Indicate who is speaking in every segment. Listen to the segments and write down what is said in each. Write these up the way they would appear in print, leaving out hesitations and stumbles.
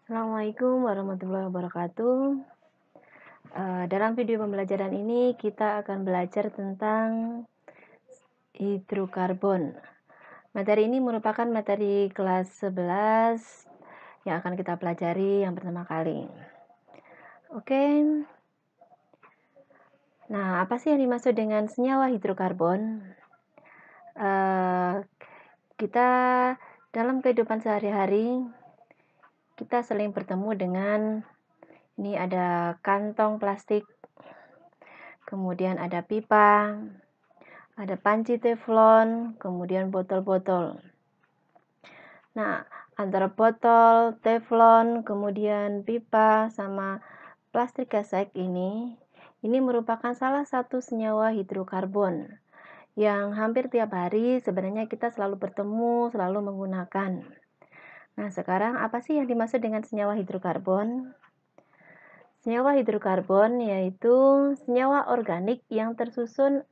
Speaker 1: Assalamualaikum warahmatullahi wabarakatuh. Dalam video pembelajaran ini kita akan belajar tentang hidrokarbon. Materi ini merupakan materi kelas 11 yang akan kita pelajari yang pertama kali. Oke. Nah, apa sih yang dimaksud dengan senyawa hidrokarbon? Kita dalam kehidupan sehari-hari kita sering bertemu dengan ini ada kantong plastik, kemudian ada pipa, ada panci teflon, kemudian botol-botol. Nah, antara botol, teflon, kemudian pipa, sama plastik kresek ini merupakan salah satu senyawa hidrokarbon yang hampir tiap hari sebenarnya kita selalu bertemu, selalu menggunakan. Nah, sekarang apa sih yang dimaksud dengan senyawa hidrokarbon? Senyawa hidrokarbon yaitu senyawa organik yang tersusun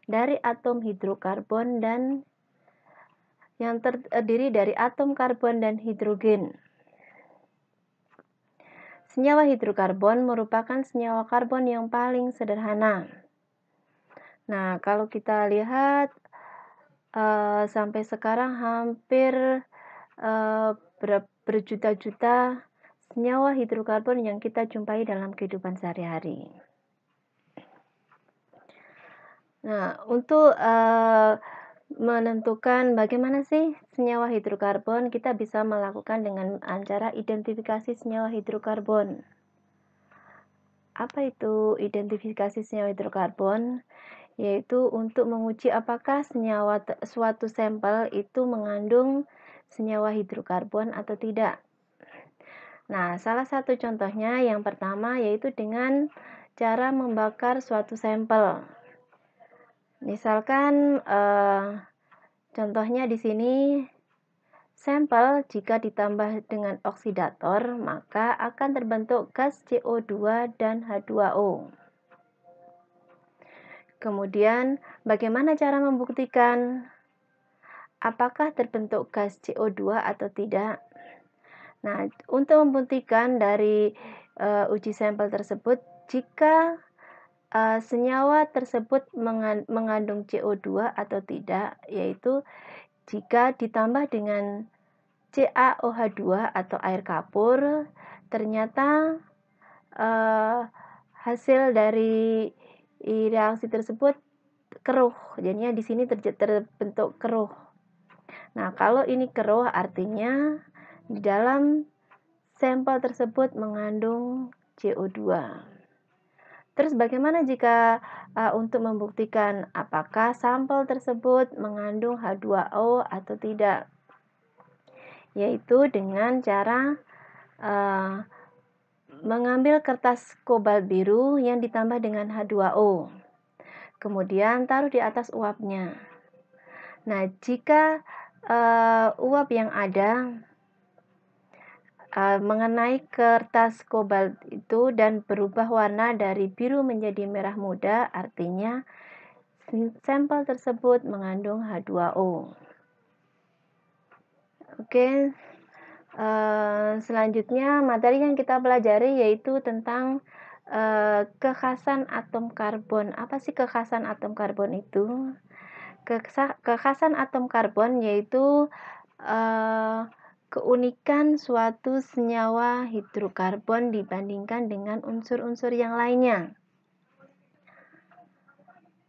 Speaker 1: dari atom hidrokarbon dan yang terdiri dari atom karbon dan hidrogen. Senyawa hidrokarbon merupakan senyawa karbon yang paling sederhana. Nah, kalau kita lihat sampai sekarang hampir berjuta-juta senyawa hidrokarbon yang kita jumpai dalam kehidupan sehari-hari. Nah, untuk menentukan bagaimana sih senyawa hidrokarbon, kita bisa melakukan dengan cara identifikasi senyawa hidrokarbon. Apa itu identifikasi senyawa hidrokarbon? Yaitu untuk menguji apakah suatu sampel itu mengandung senyawa hidrokarbon atau tidak. Nah, salah satu contohnya yang pertama yaitu dengan cara membakar suatu sampel. Misalkan contohnya di sini sampel jika ditambah dengan oksidator maka akan terbentuk gas CO2 dan H2O. Kemudian bagaimana cara membuktikan apakah terbentuk gas CO2 atau tidak? Nah, untuk membuktikan dari uji sampel tersebut jika senyawa tersebut mengandung CO2 atau tidak, yaitu jika ditambah dengan CaOH2 atau air kapur, ternyata hasil dari reaksi tersebut keruh. Jadinya di sini terbentuk keruh. Nah, kalau ini keruh artinya di dalam sampel tersebut mengandung CO2. Terus bagaimana jika untuk membuktikan apakah sampel tersebut mengandung H2O atau tidak? Yaitu dengan cara mengambil kertas kobalt biru yang ditambah dengan H2O. Kemudian taruh di atas uapnya. Nah, jika uap yang ada mengenai kertas kobalt itu dan berubah warna dari biru menjadi merah muda, artinya sampel tersebut mengandung H2O. Oke, selanjutnya materi yang kita pelajari yaitu tentang kekhasan atom karbon. Apa sih kekhasan atom karbon itu? Kekhasan atom karbon yaitu keunikan suatu senyawa hidrokarbon dibandingkan dengan unsur-unsur yang lainnya.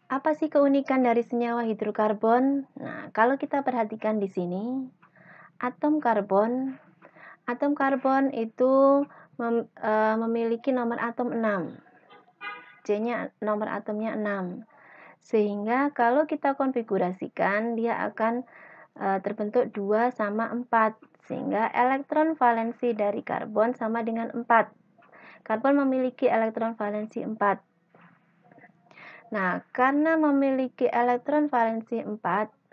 Speaker 1: Apa sih keunikan dari senyawa hidrokarbon? Nah, kalau kita perhatikan di sini, atom karbon itu memiliki nomor atom 6. C-nya nomor atomnya 6. Sehingga kalau kita konfigurasikan dia akan terbentuk 2 sama 4. Sehingga elektron valensi dari karbon sama dengan 4. Karbon memiliki elektron valensi 4. Nah, karena memiliki elektron valensi 4,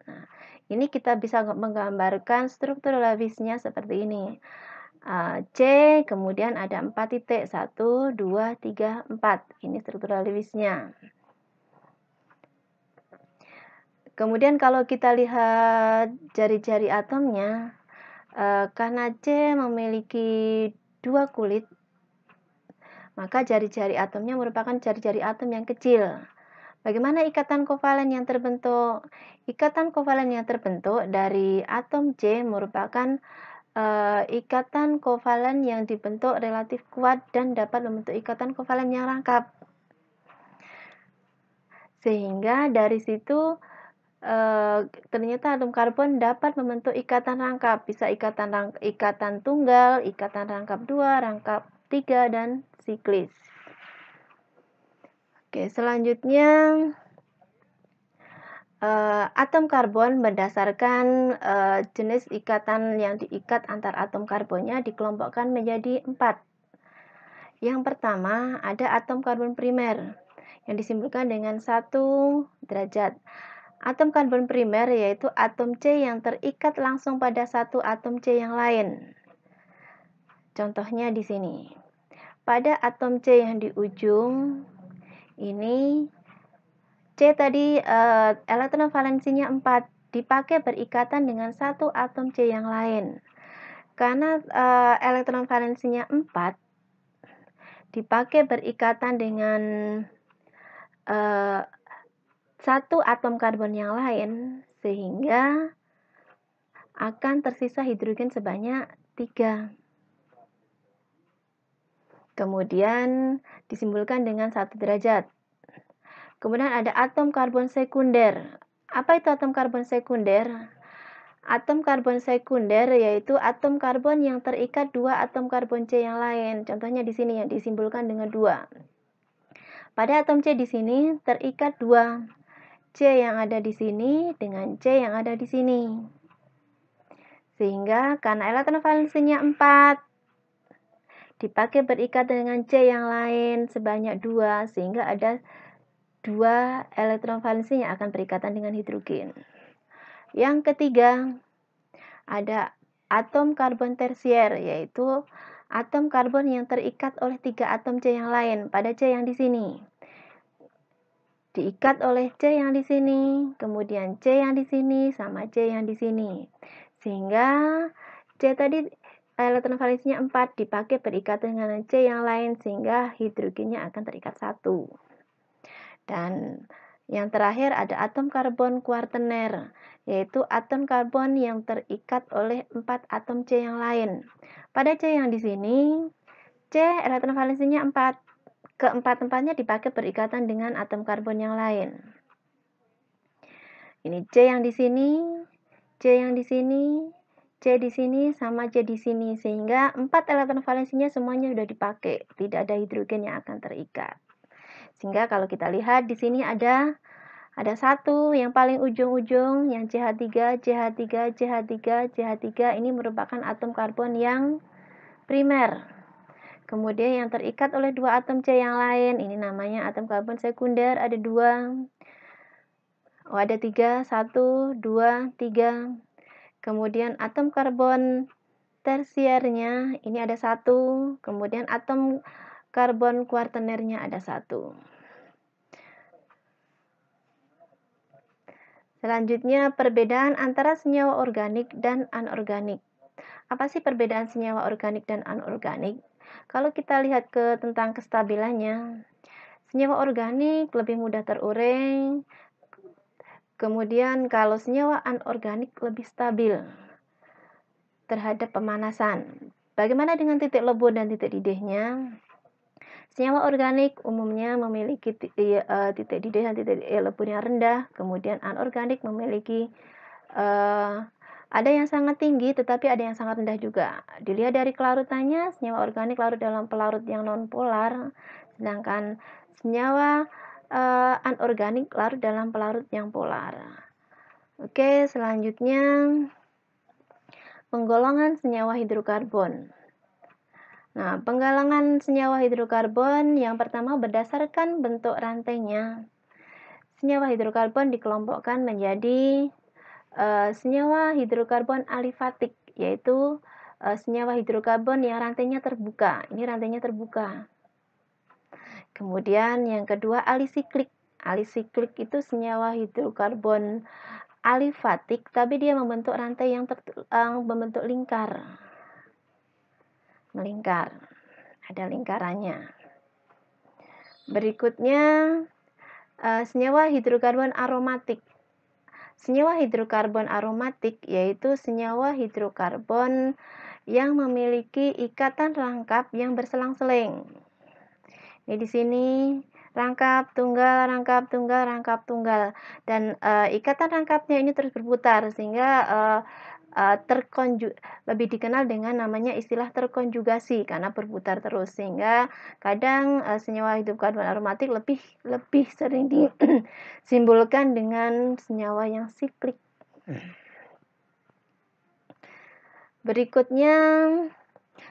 Speaker 1: nah, ini kita bisa menggambarkan struktur Lewisnya seperti ini. C, kemudian ada 4 titik, 1, 2, 3, 4. Ini struktur Lewisnya. Kemudian kalau kita lihat jari-jari atomnya, karena C memiliki 2 kulit, maka jari-jari atomnya merupakan jari-jari atom yang kecil. Bagaimana ikatan kovalen yang terbentuk? Ikatan kovalen yang terbentuk dari atom C merupakan ikatan kovalen yang dibentuk relatif kuat dan dapat membentuk ikatan kovalen yang rangkap. Sehingga dari situ ternyata atom karbon dapat membentuk ikatan rangkap, bisa ikatan tunggal, ikatan rangkap 2, rangkap 3, dan siklis. Oke, selanjutnya atom karbon berdasarkan jenis ikatan yang diikat antar atom karbonnya dikelompokkan menjadi 4. Yang pertama ada atom karbon primer yang disimbolkan dengan 1 derajat. Atom karbon primer yaitu atom C yang terikat langsung pada satu atom C yang lain. Contohnya di sini. Pada atom C yang di ujung ini C tadi elektron valensinya 4, dipakai berikatan dengan satu atom C yang lain. Karena elektron valensinya 4, dipakai berikatan dengan satu atom karbon yang lain, sehingga akan tersisa hidrogen sebanyak 3. Kemudian disimbolkan dengan 1 derajat. Kemudian ada atom karbon sekunder. Apa itu atom karbon sekunder? Atom karbon sekunder yaitu atom karbon yang terikat 2 atom karbon C yang lain. Contohnya di sini yang disimbolkan dengan 2. Pada atom C di sini terikat 2. C yang ada di sini dengan C yang ada di sini. Sehingga karena elektron valensinya 4, dipakai berikat dengan C yang lain sebanyak 2, sehingga ada 2 elektron valensi yang akan berikatan dengan hidrogen. Yang ketiga, ada atom karbon tersier, yaitu atom karbon yang terikat oleh 3 atom C yang lain pada C yang di sini. Diikat oleh C yang di sini, kemudian C yang di sini, sama C yang di sini. Sehingga C tadi elektron valensinya 4, dipakai berikatan dengan C yang lain, sehingga hidrogennya akan terikat 1. Dan yang terakhir ada atom karbon kuartener, yaitu atom karbon yang terikat oleh 4 atom C yang lain. Pada C yang di sini, C elektron valensinya 4. Keempat-empatnya dipakai berikatan dengan atom karbon yang lain. Ini C yang di sini, C yang di sini, C di sini, sama C di sini. Sehingga 4 elektron valensinya semuanya sudah dipakai. Tidak ada hidrogen yang akan terikat. Sehingga kalau kita lihat di sini ada 1 yang paling ujung-ujung yang CH3, CH3, CH3, CH3 ini merupakan atom karbon yang primer. Kemudian yang terikat oleh 2 atom C yang lain, ini namanya atom karbon sekunder, ada 2. Oh, ada 3, 1, 2, 3. Kemudian atom karbon tersiernya ini ada 1, kemudian atom karbon kuartenernya ada 1. Selanjutnya, perbedaan antara senyawa organik dan anorganik. Apa sih perbedaan senyawa organik dan anorganik? Kalau kita lihat tentang kestabilannya, senyawa organik lebih mudah terurai. Kemudian kalau senyawa anorganik lebih stabil terhadap pemanasan. Bagaimana dengan titik lebur dan titik didihnya? Senyawa organik umumnya memiliki titik didih dan titik lebur yang rendah, kemudian anorganik memiliki ada yang sangat tinggi tetapi ada yang sangat rendah juga. Dilihat dari kelarutannya, senyawa organik larut dalam pelarut yang nonpolar, sedangkan senyawa anorganik larut dalam pelarut yang polar. Oke, selanjutnya penggolongan senyawa hidrokarbon. Nah, penggalangan senyawa hidrokarbon yang pertama berdasarkan bentuk rantainya. Senyawa hidrokarbon dikelompokkan menjadi senyawa hidrokarbon alifatik, yaitu senyawa hidrokarbon yang rantainya terbuka. Ini rantainya terbuka. Kemudian yang kedua alisiklik. Alisiklik itu senyawa hidrokarbon alifatik, tapi dia membentuk rantai yang membentuk lingkar. melingkar, ada lingkarannya. Berikutnya senyawa hidrokarbon aromatik. Senyawa hidrokarbon aromatik yaitu senyawa hidrokarbon yang memiliki ikatan rangkap yang berselang-seling. Ini di sini rangkap tunggal, rangkap tunggal, rangkap tunggal, dan ikatan rangkapnya ini terus berputar sehingga lebih dikenal dengan namanya istilah terkonjugasi karena berputar terus, sehingga kadang senyawa hidrokarbon aromatik lebih sering disimbolkan dengan senyawa yang siklik. Berikutnya,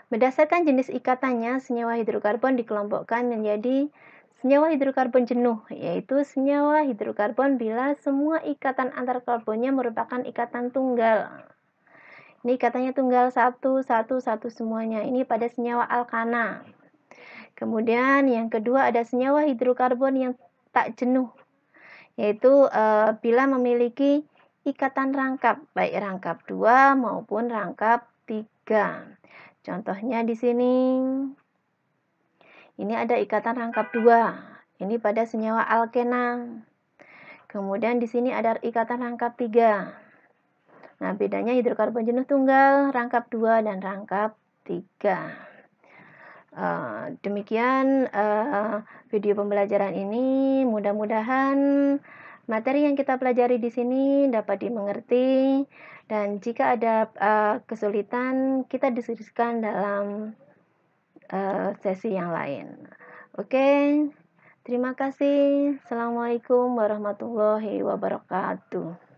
Speaker 1: berdasarkan jenis ikatannya, senyawa hidrokarbon dikelompokkan menjadi senyawa hidrokarbon jenuh, yaitu senyawa hidrokarbon bila semua ikatan antar karbonnya merupakan ikatan tunggal. Ini ikatannya tunggal satu semuanya. Ini pada senyawa alkana. Kemudian yang kedua ada senyawa hidrokarbon yang tak jenuh, yaitu bila memiliki ikatan rangkap, baik rangkap 2 maupun rangkap 3. Contohnya di sini. Ini ada ikatan rangkap 2. Ini pada senyawa alkena. Kemudian di sini ada ikatan rangkap 3. Nah, bedanya hidrokarbon jenuh tunggal, rangkap 2 dan rangkap 3. Demikian video pembelajaran ini. Mudah-mudahan materi yang kita pelajari di sini dapat dimengerti, dan jika ada kesulitan kita diskusikan dalam sesi yang lain. Oke, terima kasih. Assalamualaikum warahmatullahi wabarakatuh.